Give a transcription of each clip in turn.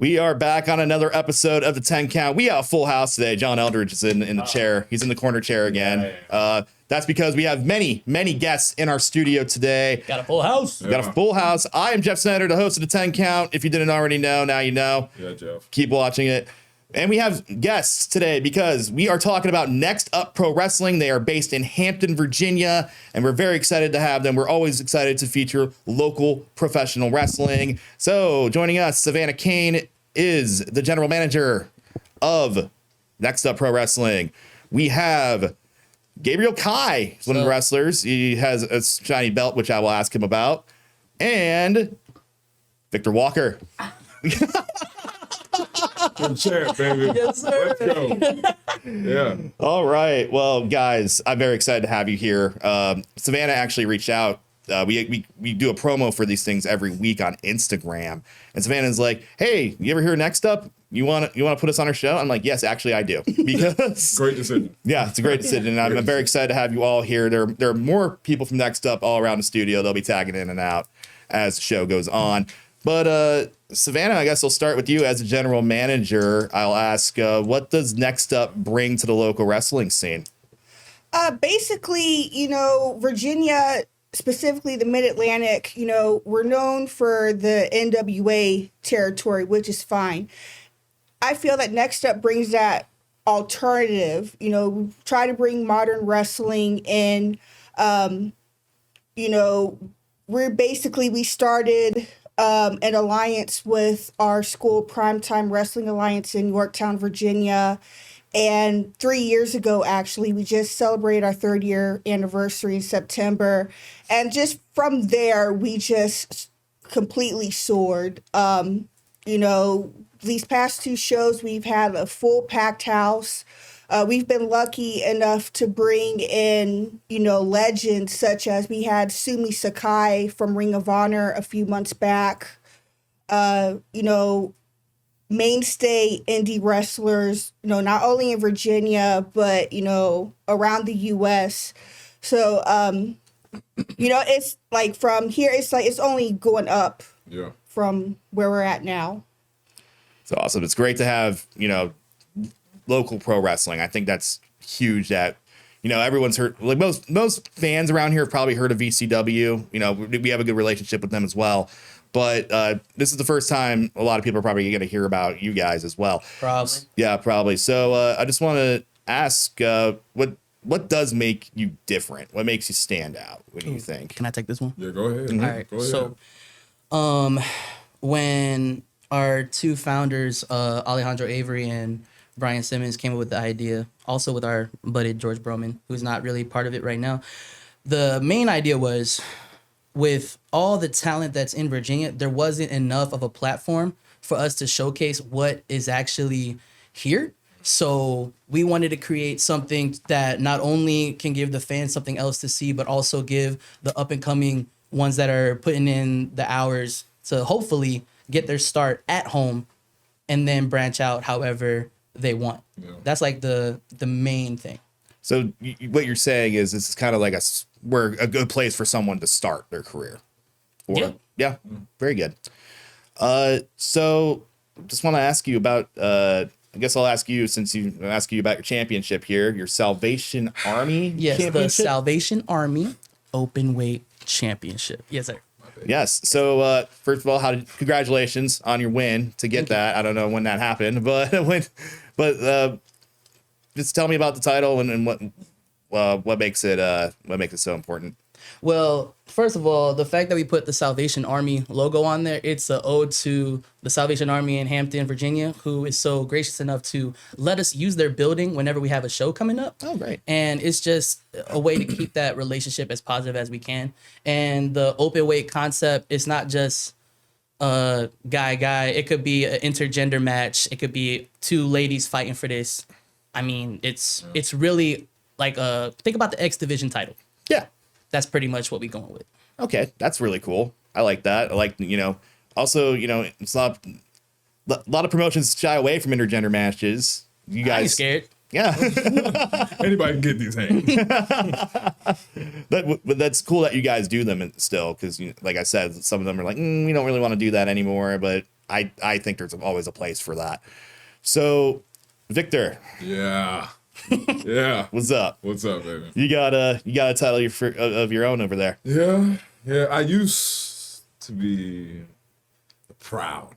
We are back on another episode of the 10 Count. We have a full house today. John Eldridge is in the chair. He's in the corner chair again. That's because we have many guests in our studio today. Got a full house. Got a full house. I am Jeff Snyder, the host of the 10 Count. If you didn't already know, now you know. Yeah, Jeff. Keep watching it. And we have guests today because we are talking about Next Up Pro Wrestling. They are based in Hampton, Virginia, and we're very excited to have them. We're always excited to feature local professional wrestling. So joining us, Savannah Kane is the general manager of Next Up Pro Wrestling. We have Gabriel Kai, one of the wrestlers. He has a shiny belt, which I will ask him about. And Victor Walker. Good chat, baby. Yes, sir. Let's go. Yeah. All right. Well, guys, I'm very excited to have you here. Savannah actually reached out. We do a promo for these things every week on Instagram. And Savannah's like, hey, you ever hear Next Up? You want to put us on our show? I'm like, yes, actually, I do. Because Great decision. yeah, it's a great decision. And I'm very excited to have you all here. There are more people from Next Up all around the studio. They'll be tagging in and out as the show goes on. But Savannah, I guess I'll start with you as a general manager. I'll ask, what does Next Up bring to the local wrestling scene? Basically, Virginia, specifically the Mid-Atlantic, we're known for the NWA territory, which is fine. I feel that Next Up brings that alternative, try to bring modern wrestling in. We started an alliance with our school, Primetime Wrestling Alliance in Yorktown, Virginia. And 3 years ago, actually, we just celebrated our 3rd year anniversary in September. And just from there, we just completely soared. These past 2 shows, we've had a full packed house. We've been lucky enough to bring in, legends such as we had Sumi Sakai from Ring of Honor a few months back. Mainstay indie wrestlers, not only in Virginia, but, around the U.S. So, it's like from here, it's only going up from where we're at now. It's awesome. It's great to have, local pro wrestling. I think that's huge that, everyone's heard, like most fans around here have probably heard of VCW. We have a good relationship with them as well. But this is the first time a lot of people are probably going to hear about you guys as well. Probably. Yeah, probably. So I just want to ask, what does make you different? What makes you stand out? What do you think? Can I take this one? Yeah, go ahead. All right. Go ahead. So, when our 2 founders, Alejandro Avery and Brian Simmons, came up with the idea, also with our buddy George Broman, who's not really part of it right now, the main idea was, with all the talent that's in Virginia, there wasn't enough of a platform for us to showcase what is actually here. So we wanted to create something that not only can give the fans something else to see, but also give the up and coming ones that are putting in the hours to hopefully get their start at home and then branch out however they want. Yeah. That's like the main thing. So what you're saying is this is kind of like we're a good place for someone to start their career. Yeah, very good. So just want to ask you about, I guess I'll ask you, since I'll ask you about your championship here, your Salvation Army Championship. The Salvation Army Open Weight Championship. Yes, sir. Yes. So first of all, congratulations on your win to get that. I don't know when that happened, but just tell me about the title and what makes it so important. Well, first of all, the fact that we put the Salvation Army logo on there, it's an ode to the Salvation Army in Hampton, Virginia, who is so gracious enough to let us use their building whenever we have a show coming up. Oh, great. And it's just a way to keep that relationship as positive as we can. And the open weight concept is not just guy. It could be an intergender match. It could be 2 ladies fighting for this. I mean, it's really like think about the X Division title. Yeah. That's pretty much what we're going with. Okay, that's really cool. I like that. I like, also, it's a lot of promotions shy away from intergender matches. You guys I ain't scared. Yeah. Anybody can get these hands. But that's cool that you guys do them still, because like I said, some of them are like, we don't really want to do that anymore. But I think there's always a place for that. So, Victor, Yeah. Yeah. what's up? What's up, baby? You got a title of your own over there. Yeah. Yeah. I used to be the proud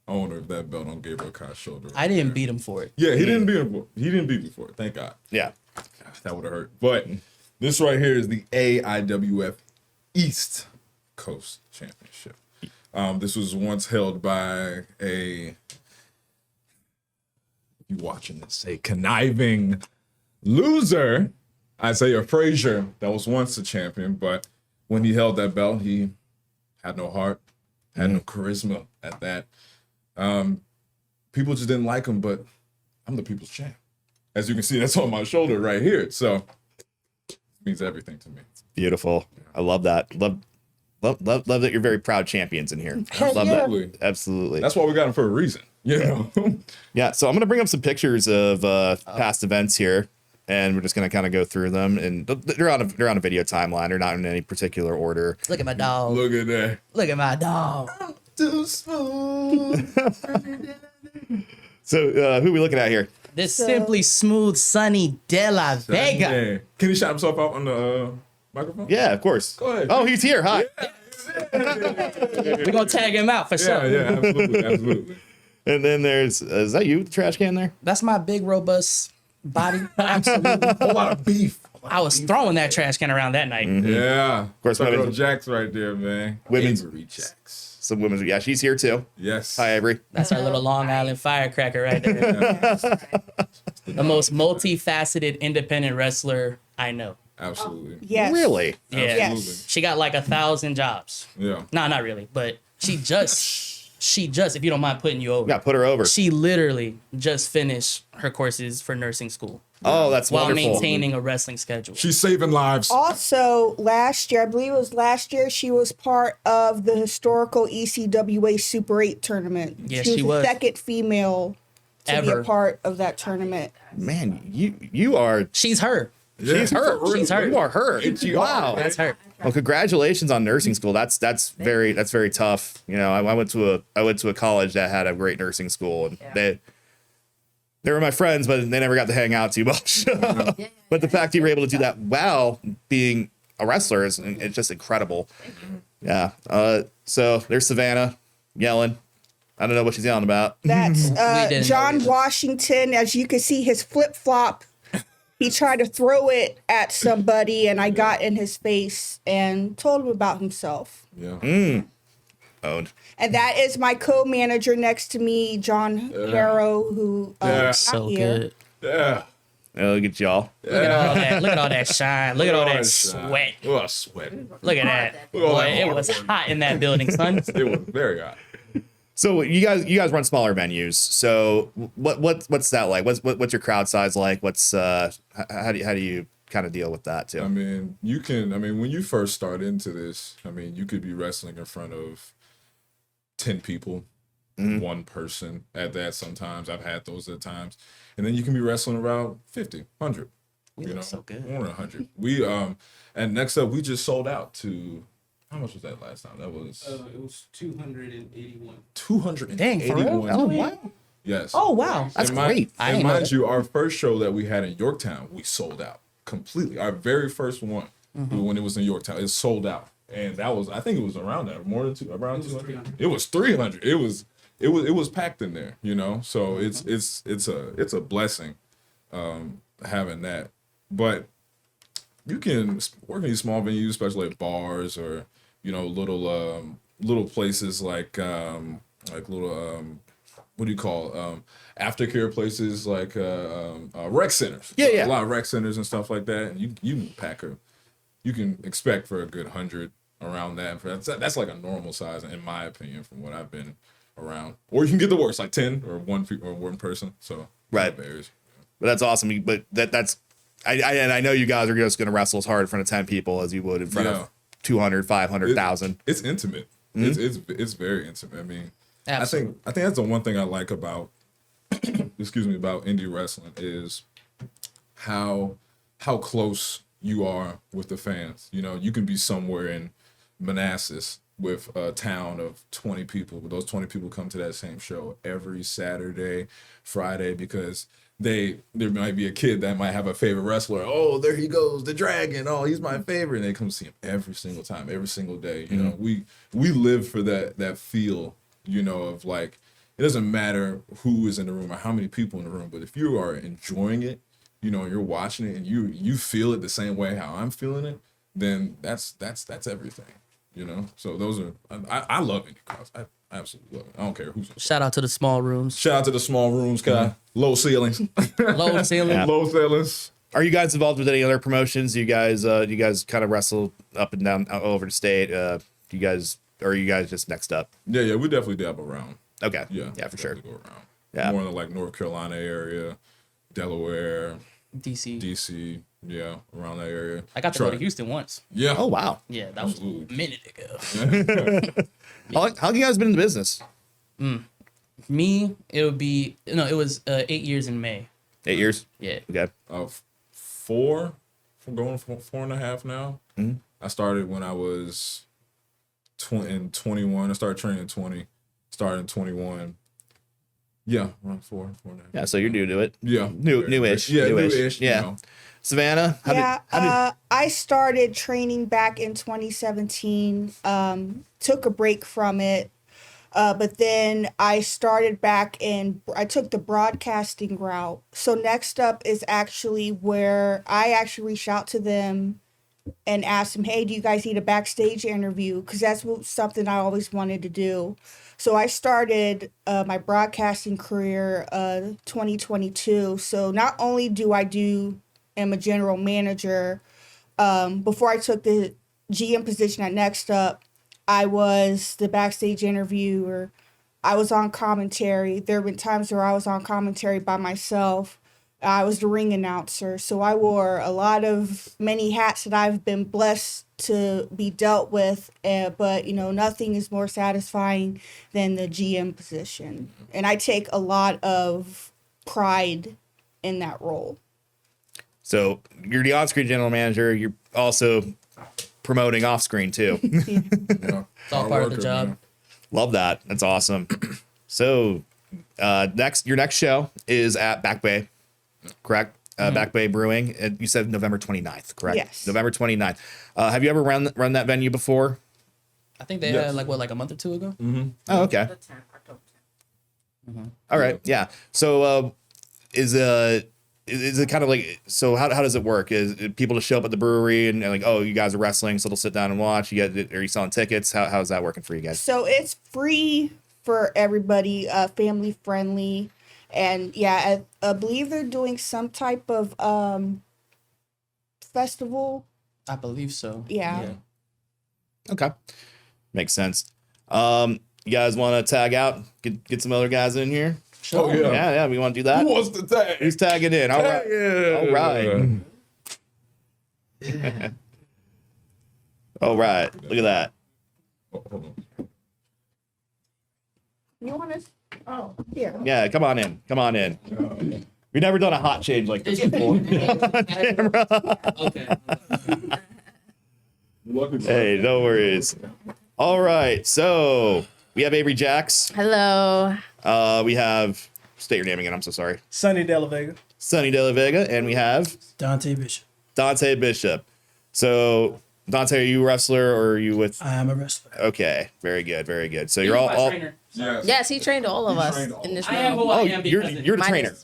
owner of that belt on Gabriel Kai's shoulder. I didn't beat him for it. Yeah, he didn't beat him. He didn't beat me for it. Thank God. Yeah. Gosh, that would have hurt. But this right here is the AIWF East Coast Championship. This was once held by you watching this, a conniving loser, Isaiah Frazier, that was once a champion, but when he held that belt, he had no heart, had no charisma at that. People just didn't like him, but I'm the people's champ. As you can see, that's on my shoulder right here. So it means everything to me. Beautiful. I love that. Love that you're very proud champions in here. Love that. Absolutely. Absolutely. That's why we got him for a reason. You know? Yeah, so I'm going to bring up some pictures of past events here, and we're just going to kind of go through them. And they're on a video timeline. They're not in any particular order. Look at my dog. Look at that. Look at my dog. Too smooth. So who are we looking at here? This Simply Smooth Sunny De La Vega. Yeah. Can he shout himself out on the microphone? Yeah, of course. Go ahead. Oh, he's here. Hi. We're going to tag him out for sure. Yeah, absolutely, absolutely. And then there's is that you, the trash can there? That's my big, robust body. Absolutely. A whole lot of beef. I was throwing that trash can around that night. Yeah. Of course, my girl women's- Jax right there, man. Women's- Avery Jax. Some women's. Yeah, she's here too. Yes. Hi, Avery. That's our little Long Island firecracker right there. The most multifaceted independent wrestler I know. Absolutely. Yes. Really? Yeah. Absolutely. Yes. She got like 1,000 jobs. Yeah. No, not really, but she just, if you don't mind putting you over. Yeah, put her over. She literally just finished her courses for nursing school Oh, that's while wonderful. maintaining a wrestling schedule. She's saving lives. Also, last year, I believe it was last year, she was part of the historical ECWA Super 8 tournament. Yes, she was she the was. second female to be Ever. a part of that tournament. Man, you are. She's her. She's her. She's her. You are her. Wow. That's her. Well, congratulations on nursing school. That's very tough. You know, I went to a college that had a great nursing school, and they were my friends, but they never got to hang out too much. But the fact you were able to do that while being a wrestler is it's just incredible. Yeah. So there's Savannah yelling. I don't know what she's yelling about. That's didn't John know either. Washington. As you can see, his flip flop. He tried to throw it at somebody, and I got in his face and told him about himself. Yeah. Owned. And that is my co-manager next to me, John Harrow, who Yeah. is not So here. good. Yeah. Oh, look at y'all. Look at all that. Look at all that shine. Look at all that shine. sweat. Oh, sweat. Look at that. Look at all Boy, that it hard was work. hot in that building, son. It was very hot. So you guys run smaller venues. So what's that like? What's your crowd size like? What's how do you kind of deal with that too? I mean, when you first start into this, I mean, you could be wrestling in front of 10 people, one person at that sometimes. I've had those at times. And then you can be wrestling around 50, 100. We look so good. More than 100. We, and next up, we just sold out to, how much was that last time? That was It was 281. 281. Dang, for real? Oh wow, Yes. Oh, wow. that's And mind- great. I And didn't know mind that. you, our first show that we had in Yorktown, we sold out completely. Our very first one, when it was in Yorktown, it sold out, and that was, I think it was around that, more than around 200. 300. It was 300. It was packed in there, you know. So it's a blessing having that, but you can work in these small venues, especially at bars or little places like little what do you call aftercare places like rec centers. Yeah. A lot of rec centers and stuff like that. And you can pack you can expect for a good 100 around that. That's like a normal size in my opinion from what I've been around. Or you can get the worst, like 10 or one person. So Right. it varies. But that's awesome. But that's I know you guys are just going to wrestle as hard in front of 10 people as you would in front Yeah. of 200, 500,000. It's intimate. It's very intimate. I mean, Absolutely. I think that's the one thing I like about about indie wrestling is how close you are with the fans. You know, you can be somewhere in Manassas with a town of 20 people. Those 20 people come to that same show every Saturday, Friday, because there might be a kid that might have a favorite wrestler. Oh, there he goes, the dragon. Oh, he's my favorite. And they come see him every single time, every single day. You know, we live for that feel, you know, of like, it doesn't matter who is in the room or how many people in the room, but if you are enjoying it, you know, you're watching it and you feel it the same way how I'm feeling it, then that's everything. You know, so those are I love indie crowds. I absolutely love it. I don't care who's. Shout out to the small rooms. Shout out to the small rooms, Kai. Low ceilings. Low ceiling. Yeah. Low ceilings. Are you guys involved with any other promotions? You guys kind of wrestle up and down all over the state? Are you guys just next up? Yeah, we definitely dab around. Okay. Yeah, Yeah, for sure. definitely Go around. Yeah. More in the like North Carolina area, Delaware, DC. DC. Yeah, around that area. I got to go to Houston once. Yeah. Oh wow. Yeah, that was Absolutely. a minute ago. How long you guys been in the business? Me, it was 8 years in May. 8 years. Yeah. Okay. Four. I'm going for 4.5 now. Mhm. I started when I was 21. I started training at 20. Started in 21. Yeah, around 4.5. Yeah. So you're new to it. Yeah. Newish. Yeah, Newish. newish. Yeah. You know. Savannah. I started training back in 2017. Took a break from it, but then I started back I took the broadcasting route. So next up is actually where I actually reached out to them and asked them, "Hey, do you guys need a backstage interview?" Because that's something I always wanted to do. So I started my broadcasting career 2022. So not only am a general manager. Before I took the GM position at Next Up, I was the backstage interviewer. I was on commentary. There have been times where I was on commentary by myself. I was the ring announcer. So I wore many hats that I've been blessed to be dealt with. But, you know, nothing is more satisfying than the GM position. And I take a lot of pride in that role. So you're the on-screen general manager. You're also promoting off-screen too. Yeah. It's all part of the job. Man. Love that. That's awesome. So your next show is at Back Bay, correct? Back Bay Brewing. You said November 29th, correct? Yes. November 29th. Have you ever run that venue before? I think they Yes. had like a month or two ago. Oh, okay. The 10th, October 10th. All right. Yeah. So is it kind of like, so how does it work? Is it people to show up at the brewery and like, oh, you guys are wrestling, so they'll sit down and watch? Are you selling tickets? How's that working for you guys? So it's free for everybody, family friendly. And yeah, I believe they're doing some type of festival. I believe so. Yeah. Okay. Makes sense. You guys want to tag out? Get some other guys in here? Oh, yeah. Yeah, we want to do that. Who wants to tag? Who's tagging in? All right. Yeah. All right. All right. Look at that. Oh, hold on. You want to? Oh, yeah. Yeah, come on in. Come on in. We've never done a hot change like this before. Okay. Lucky Hey, no worries. All right. So we have Avery Jacks. Hello. We have, state your name again. I'm so sorry. Sonny De La Vega. Sonny De La Vega. And we have Dante Bishop. Dante Bishop. So Dante, are you a wrestler or are you with? I am a wrestler. Okay. Very good. Very good. So you're all Yes. Yes, he trained all of us trained all in this I am room. who I oh, am you're because the trainer.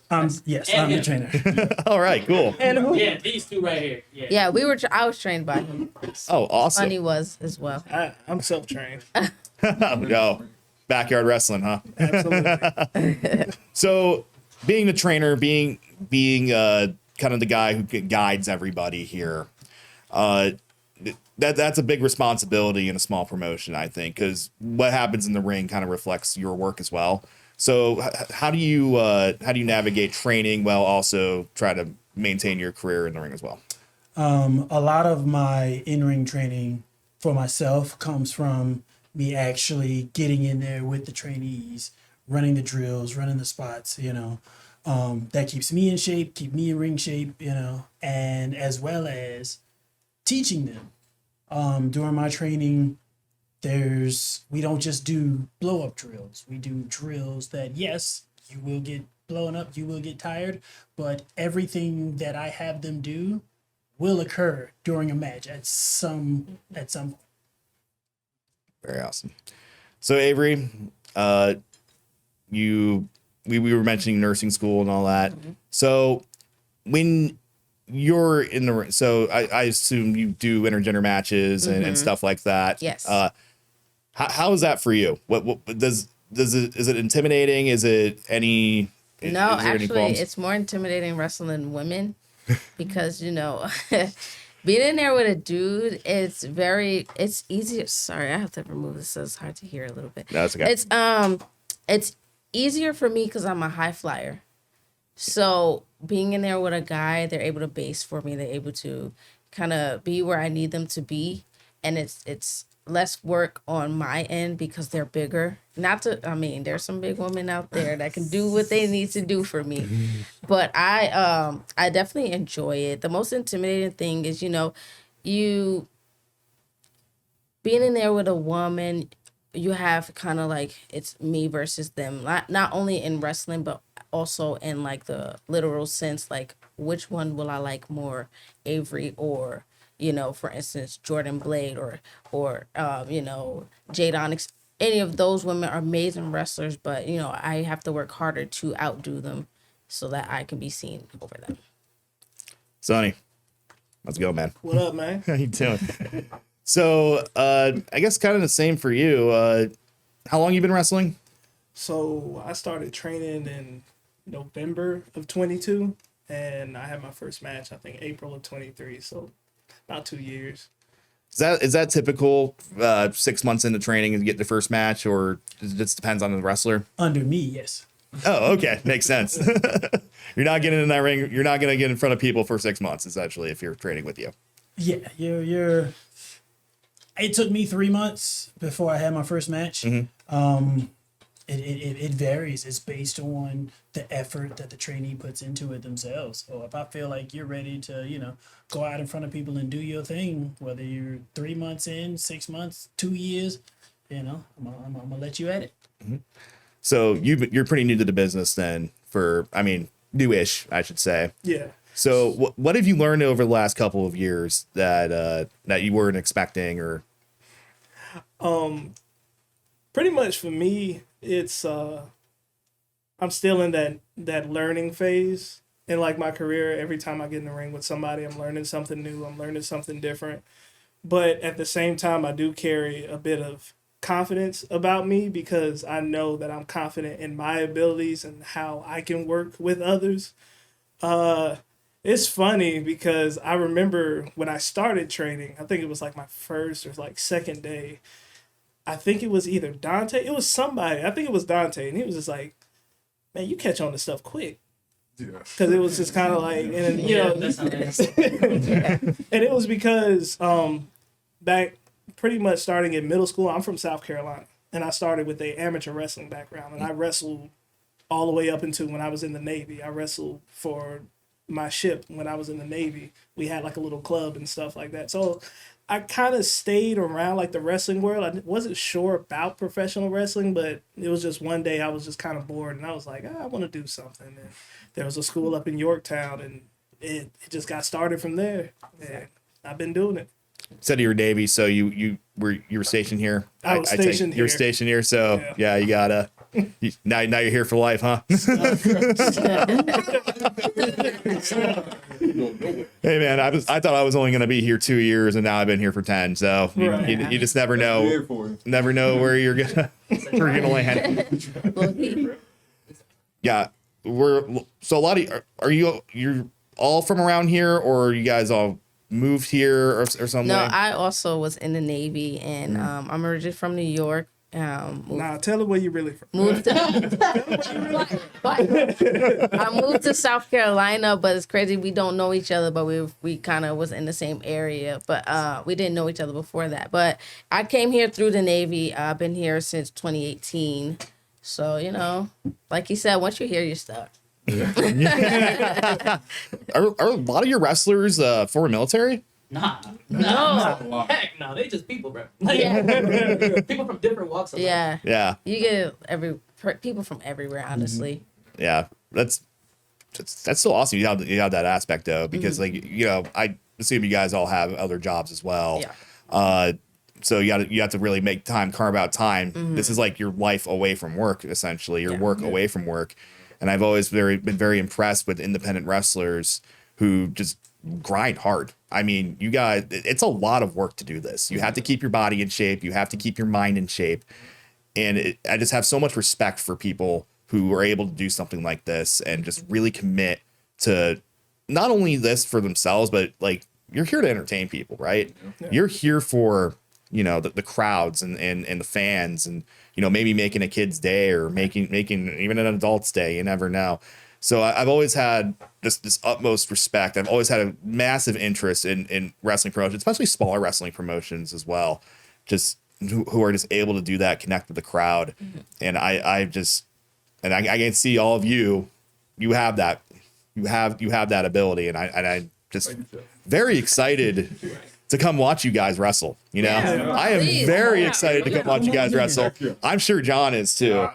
Yes, And I'm the him. trainer. All right. Cool. And who? Yeah, these two right here. Yeah. Yeah, I was trained by him. Oh, awesome. Funny was as well. I'm self-trained. Go. Backyard wrestling, huh? Absolutely. So, being the trainer, being kind of the guy who guides everybody here, that's a big responsibility in a small promotion, I think, because what happens in the ring kind of reflects your work as well. So, how do you navigate training while also try to maintain your career in the ring as well? A lot of my in-ring training for myself comes from me actually getting in there with the trainees, running the drills, running the spots, that keeps me in shape, keep me in ring shape, and as well as teaching them. During my training, we don't just do blow up drills. We do drills that, yes, you will get blown up, you will get tired, but everything that I have them do will occur during a match at some point. Very awesome. So Avery, we were mentioning nursing school and all that. So when you're in the, so I assume you do intergender matches and stuff like that. Yes. How is that for you? What does it, is it intimidating? Is it any? No, is there any actually, qualms? it's more intimidating wrestling women because, being in there with a dude, it's easier. Sorry, I have to remove this so it's hard to hear a little bit. No, that's okay. It's easier for me because I'm a high flyer. So being in there with a guy, they're able to base for me. They're able to kind of be where I need them to be. And it's less work on my end because they're bigger. There's some big women out there that can do what they need to do for me. But I definitely enjoy it. The most intimidating thing is, you being in there with a woman, you have kind of like it's me versus them. Not only in wrestling, but also in like the literal sense, like which one will I like more, Avery or for instance, Jordan Blade or Jade Onyx. Any of those women are amazing wrestlers, but I have to work harder to outdo them so that I can be seen over them. Sonny, let's go, man. What up, man? How you doing? So I guess kind of the same for you. How long you been wrestling? So I started training in November of 22, and I had my first match, I think, April of 23. So about 2 years. Is that typical? 6 months into training and get the first match, or it just depends on the wrestler? Under me, yes. Oh, okay, makes sense. You're not getting in that ring. You're not going to get in front of people for 6 months, essentially, if you're training with you. Yeah, you're. It took me 3 months before I had my first match. It varies. It's based on the effort that the trainee puts into it themselves. So if I feel like you're ready to, go out in front of people and do your thing, whether you're 3 months in, 6 months, 2 years, I'm gonna let you at it. So you're pretty new to the business then. Newish, I should say. Yeah. So what have you learned over the last couple of years that you weren't expecting, or? Pretty much for me, it's I'm still in that learning phase in like my career. Every time I get in the ring with somebody, I'm learning something new. I'm learning something different. But at the same time, I do carry a bit of confidence about me because I know that I'm confident in my abilities and how I can work with others. It's funny because I remember when I started training, I think it was like my first or like second day. I think it was either Dante. It was somebody. I think it was Dante. And he was just like, man, you catch on to stuff quick. Yeah. Because it was just kind of like, and That's how it is. and it was because back pretty much starting in middle school, I'm from South Carolina. And I started with a amateur wrestling background. And I wrestled all the way up into when I was in the Navy. I wrestled for my ship when I was in the Navy. We had like a little club and stuff like that. So I kind of stayed around like the wrestling world. I wasn't sure about professional wrestling, but it was just one day I was just kind of bored and I was like, I want to do something. And there was a school up in Yorktown and it just got started from there. And I've been doing it. Said you were Navy, so you were stationed here. I was take stationed You're here. stationed here, so yeah, you gotta. Now you're here for life, huh? Hey man, I thought I was only gonna be here 2 years, and now I've been here for 10. So Right. you just never know. Here for you. Never know where you're gonna land. Yeah, so a lot of you're all from around here, or you guys all moved here or something? No, I also was in the Navy, and I'm originally from New York. Nah, tell them where you really from. Moved to, I moved to South Carolina, but it's crazy. We don't know each other, but we kind of was in the same area, but we didn't know each other before that. But I came here through the Navy. I've been here since 2018. So, like you said, once you're here, you're stuck. Are a lot of your wrestlers former military? Nah. No. Heck no. They just people, bro. Like, Yeah. people from different walks of life. Yeah. Yeah. You get people from everywhere, honestly. Yeah. That's so awesome. You have that aspect though, because like, you know, I assume you guys all have other jobs as well. Yeah. So you have to really make time, carve out time. This is like your life away from work, essentially, your work away from work. And I've always been very impressed with independent wrestlers who just grind hard. I mean, you guys, it's a lot of work to do this. You have to keep your body in shape. You have to keep your mind in shape. And I just have so much respect for people who are able to do something like this and just really commit to not only this for themselves, but like you're here to entertain people, right? Yeah. You're here for, you know, the crowds and the fans and, you know, maybe making a kid's day or making even an adult's day. You never know. So I've always had this utmost respect. I've always had a massive interest in wrestling promotions, especially smaller wrestling promotions as well. Just who are just able to do that, connect with the crowd. And I can see all of you have that. You have that ability. And I just very excited to come watch you guys wrestle. You know, Yeah, I am please. very Yeah. excited to come watch you guys wrestle. I'm sure John is too.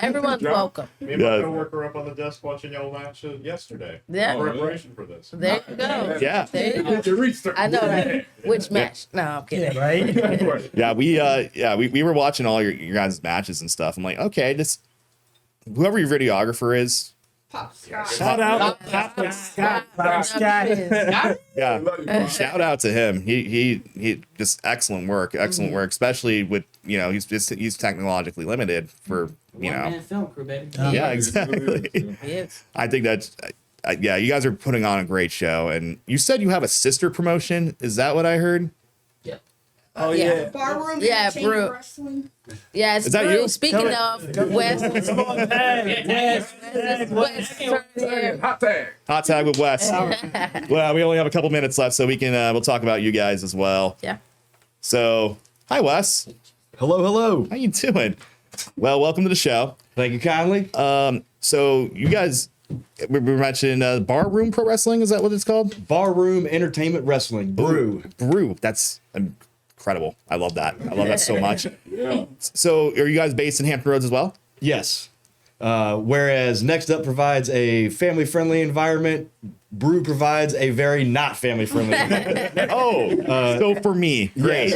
Everyone's welcome. Me and my coworker were up on the desk watching y'all match yesterday. Yeah. In preparation for this. There you go. Yeah. There you go. I know that. Which match? No, I'm kidding. Yeah, right? Yeah, we were watching all your guys' matches and stuff. I'm like, okay, this whoever your videographer is, Shout out to Papa Scott. yeah, shout out to him. He just excellent work, especially with, you know, he's technologically limited for, you know. One-man film crew, baby. Yeah, exactly. Yes. I think that's yeah, you guys are putting on a great show. And you said you have a sister promotion. Is that what I heard? Yep. Oh Yeah. yeah. Barroom Yeah, Entertainment Brew. Wrestling. Yeah, it's Is that true. you? Speaking of West, Hot tag. Hot tag with Wes. Well, we only have a couple minutes left, so we'll talk about you guys as well. yeah. So, hi Wes. Hello. How you doing? Well, welcome to the show. Thank you kindly. So you guys, we mentioned Barroom Pro Wrestling. Is that what it's called? Barroom Entertainment Wrestling. Brew. Brew. That's incredible. I love that. I love that so much. So are you guys based in Hampton Roads as well? Yes. Whereas Next Up provides a family-friendly environment, Brew provides a very not family-friendly environment. Oh, so for me, great.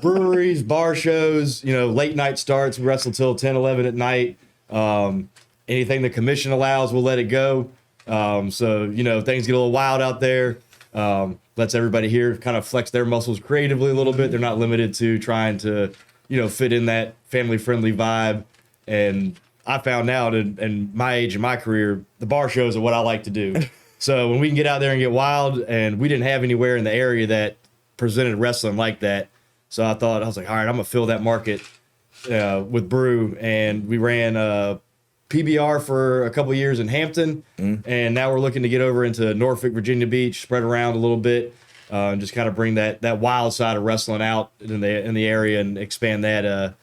Breweries, bar shows, you know, late night starts. We wrestle till 10, 11 at night. Anything the commission allows, we'll let it go. So, you know, things get a little wild out there. Lets everybody here kind of flex their muscles creatively a little bit. They're not limited to trying to, you know, fit in that family-friendly vibe. And I found out in my age and my career, the bar shows are what I like to do. So when we can get out there and get wild, and we didn't have anywhere in the area that presented wrestling like that. So I was like, all right, I'm gonna fill that market with Brew. And we ran PBR for a couple years in Hampton, and now we're looking to get over into Norfolk, Virginia Beach, spread around a little bit, and just kind of bring that wild side of wrestling out in the area and expand that.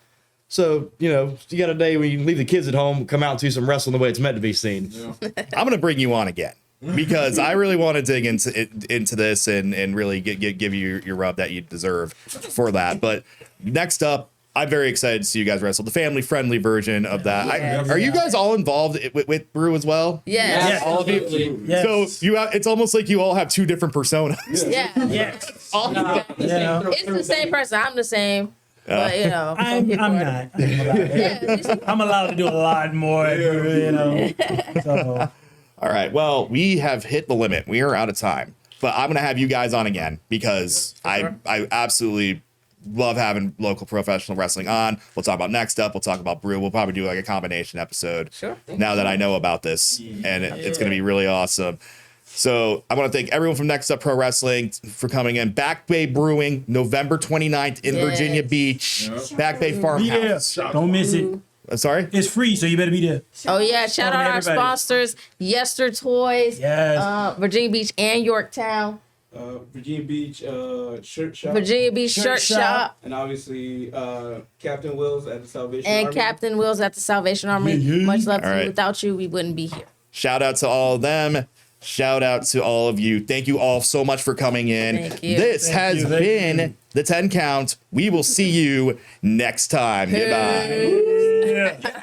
So, you know, you got a day when you can leave the kids at home, come out and do some wrestling the way it's meant to be seen. I'm gonna bring you on again because I really want to dig into this and really give you your rub that you deserve for that. But next up, I'm very excited to see you guys wrestle the family-friendly version of that. Yes. Are you guys all involved with Brew as well? Yes. All of you. Yes. So it's almost like you all have two different personas. Yeah. Yes. Yeah. It's the same person. I'm the same. But, you know. some I'm people are- not. Yeah. I'm allowed to do a lot more, you know. So, All right. Well, we have hit the limit. We are out of time. But I'm going to have you guys on again because I absolutely love having local professional wrestling on. We'll talk about Next Up. We'll talk about Brew. We'll probably do like a combination episode. Sure. Now that I know about this, and it's going to be really awesome. So I want to thank everyone from Next Up Pro Wrestling for coming in. Back Bay Brewing, November 29th in Yes. Virginia Beach. Back Bay be there. Farmhouse. Don't miss it. Sorry? It's free, so you better be there. Oh, yeah. Shout out our everybody. sponsors, Yester Toys, Yes. Virginia Beach and Yorktown, Virginia Beach shirt shop, Virginia Beach Shirt Shop, and obviously Captain Wills at the Salvation and Army. Captain Wills at the Salvation Army. Much love to All you. right. Without you, we wouldn't be here. Shout out to all of them. Shout out to all of you. Thank you all so much for coming in. Thank you. This Thank has you, thank been you. the 10 count. We will see you next time. Goodbye. Yeah.